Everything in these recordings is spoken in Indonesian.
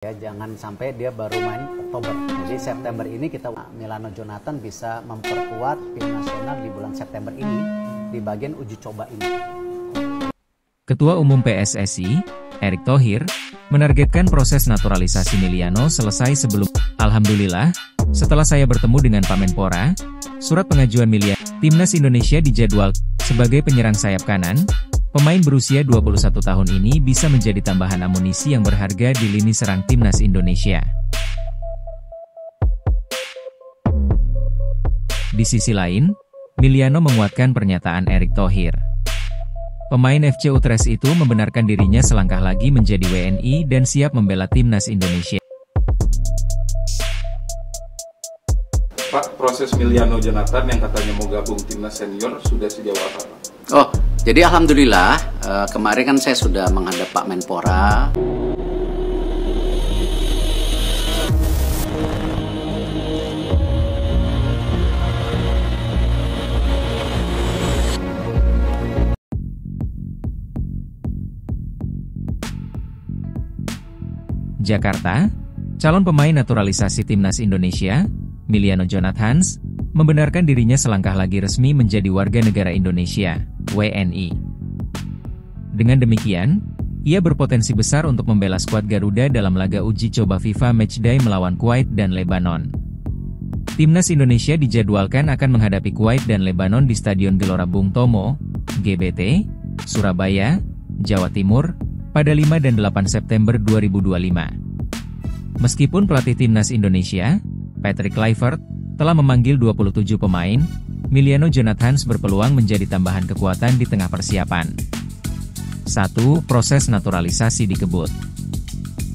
Ya, jangan sampai dia baru main Oktober. Jadi September ini kita Milano Jonathan bisa memperkuat tim nasional di bulan September ini di bagian uji coba ini. Ketua Umum PSSI, Erick Thohir, menargetkan proses naturalisasi Miliano selesai sebelum. Alhamdulillah, setelah saya bertemu dengan Pak Menpora, surat pengajuan Miliano, Timnas Indonesia dijadwal sebagai penyerang sayap kanan. Pemain berusia 21 tahun ini bisa menjadi tambahan amunisi yang berharga di lini serang Timnas Indonesia. Di sisi lain, Miliano menguatkan pernyataan Erick Thohir. Pemain FC Utrecht itu membenarkan dirinya selangkah lagi menjadi WNI dan siap membela Timnas Indonesia. Pak, proses Miliano Jonathan yang katanya mau gabung Timnas Senior sudah sejauh apa, Pak? Oh, jadi alhamdulillah kemarin kan saya sudah menghadap Pak Menpora. Jakarta, calon pemain naturalisasi Timnas Indonesia, Miliano Jonathan, membenarkan dirinya selangkah lagi resmi menjadi warga negara Indonesia, WNI. Dengan demikian, ia berpotensi besar untuk membela skuad Garuda dalam laga uji coba FIFA Matchday melawan Kuwait dan Lebanon. Timnas Indonesia dijadwalkan akan menghadapi Kuwait dan Lebanon di Stadion Gelora Bung Tomo, GBT, Surabaya, Jawa Timur, pada 5 dan 8 September 2025. Meskipun pelatih Timnas Indonesia, Patrick Kluivert, telah memanggil 27 pemain, Miliano Jonathan berpeluang menjadi tambahan kekuatan di tengah persiapan. 1. Proses naturalisasi dikebut.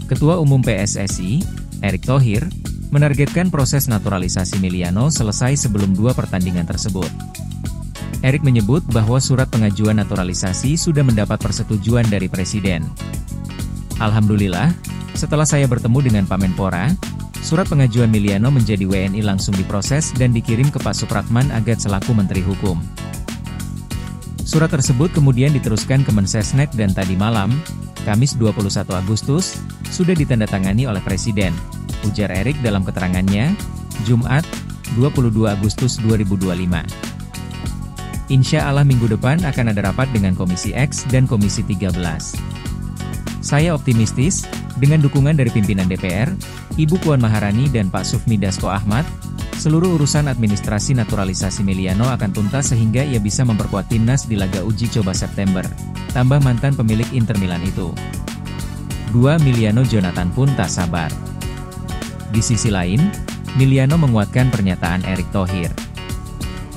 Ketua Umum PSSI, Erick Thohir, menargetkan proses naturalisasi Miliano selesai sebelum 2 pertandingan tersebut. Erick menyebut bahwa surat pengajuan naturalisasi sudah mendapat persetujuan dari Presiden. Alhamdulillah, setelah saya bertemu dengan Pak Menpora, surat pengajuan Miliano menjadi WNI langsung diproses dan dikirim ke Pak Supratman Agat selaku Menteri Hukum. Surat tersebut kemudian diteruskan ke Mensesnek dan tadi malam, Kamis 21 Agustus, sudah ditandatangani oleh Presiden, ujar Erick dalam keterangannya, Jumat, 22 Agustus 2025. Insya Allah minggu depan akan ada rapat dengan Komisi X dan Komisi 13. Saya optimistis, dengan dukungan dari pimpinan DPR, Ibu Puan Maharani dan Pak Sufmi Dasko Ahmad, seluruh urusan administrasi naturalisasi Miliano akan tuntas sehingga ia bisa memperkuat timnas di laga uji coba September, tambah mantan pemilik Inter Milan itu. 2. Miliano Jonathan pun tak sabar. Di sisi lain, Miliano menguatkan pernyataan Erick Thohir.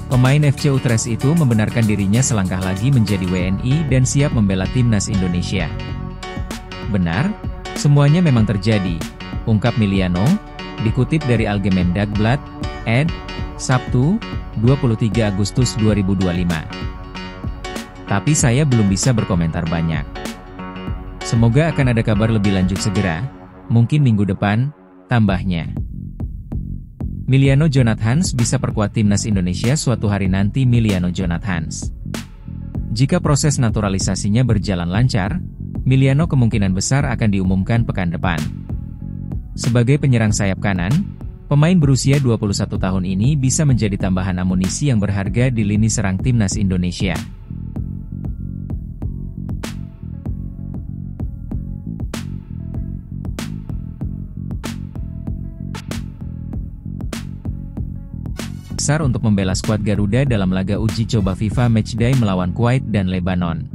Pemain FC Utrecht itu membenarkan dirinya selangkah lagi menjadi WNI dan siap membela Timnas Indonesia. Benar, semuanya memang terjadi, ungkap Miliano, dikutip dari Algemeen Dagblad, ed. Sabtu, 23 Agustus 2025. Tapi saya belum bisa berkomentar banyak. Semoga akan ada kabar lebih lanjut segera, mungkin minggu depan, tambahnya. Miliano Jonathan bisa perkuat Timnas Indonesia suatu hari nanti. Miliano Jonathan, jika proses naturalisasinya berjalan lancar, Miliano kemungkinan besar akan diumumkan pekan depan. Sebagai penyerang sayap kanan, pemain berusia 21 tahun ini bisa menjadi tambahan amunisi yang berharga di lini serang Timnas Indonesia. Besar untuk membela skuad Garuda dalam laga uji coba FIFA Matchday melawan Kuwait dan Lebanon.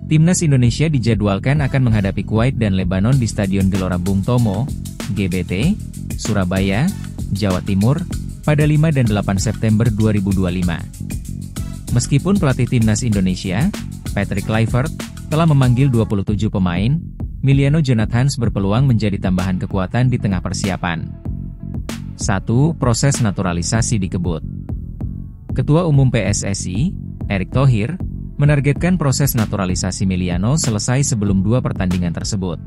Timnas Indonesia dijadwalkan akan menghadapi Kuwait dan Lebanon di Stadion Gelora Bung Tomo, GBT, Surabaya, Jawa Timur, pada 5 dan 8 September 2025. Meskipun pelatih Timnas Indonesia, Patrick Kluivert, telah memanggil 27 pemain, Miliano Jonathan berpeluang menjadi tambahan kekuatan di tengah persiapan. 1. Proses naturalisasi dikebut. Ketua Umum PSSI, Erick Thohir, menargetkan proses naturalisasi Miliano selesai sebelum 2 pertandingan tersebut.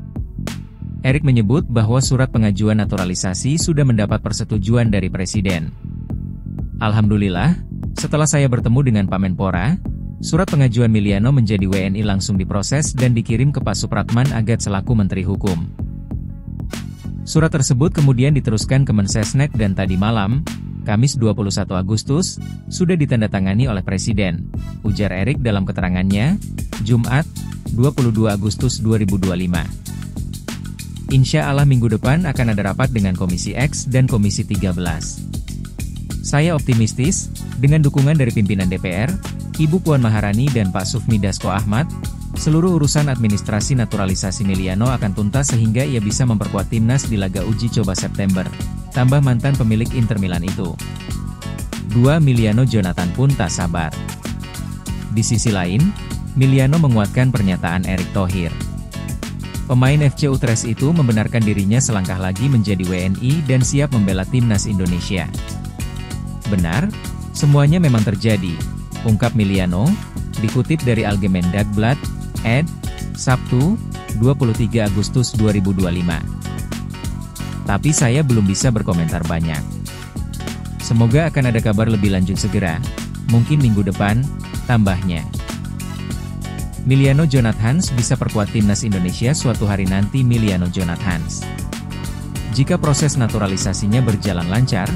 Erick menyebut bahwa surat pengajuan naturalisasi sudah mendapat persetujuan dari Presiden. Alhamdulillah, setelah saya bertemu dengan Pak Menpora, surat pengajuan Miliano menjadi WNI langsung diproses dan dikirim ke Pak Supratman Agat selaku Menteri Hukum. Surat tersebut kemudian diteruskan ke Mensesnek dan tadi malam, Kamis 21 Agustus, sudah ditandatangani oleh Presiden, ujar Erik dalam keterangannya, Jumat, 22 Agustus 2025. Insya Allah minggu depan akan ada rapat dengan Komisi X dan Komisi 13. Saya optimistis, dengan dukungan dari pimpinan DPR, Ibu Puan Maharani dan Pak Sufmi Dasko Ahmad, seluruh urusan administrasi naturalisasi Miliano akan tuntas sehingga ia bisa memperkuat timnas di laga uji coba September, tambah mantan pemilik Inter Milan itu. 2. Miliano Jonathan pun tak sabar. Di sisi lain, Miliano menguatkan pernyataan Erick Thohir. Pemain FC Utrecht itu membenarkan dirinya selangkah lagi menjadi WNI dan siap membela timnas Indonesia. Benar, semuanya memang terjadi, ungkap Miliano, dikutip dari Algemeen Dagblad, ed. Sabtu, 23 Agustus 2025. Tapi saya belum bisa berkomentar banyak. Semoga akan ada kabar lebih lanjut segera, mungkin minggu depan, tambahnya. Miliano Jonathans bisa perkuat timnas Indonesia suatu hari nanti. Miliano Jonathans. Jika proses naturalisasinya berjalan lancar,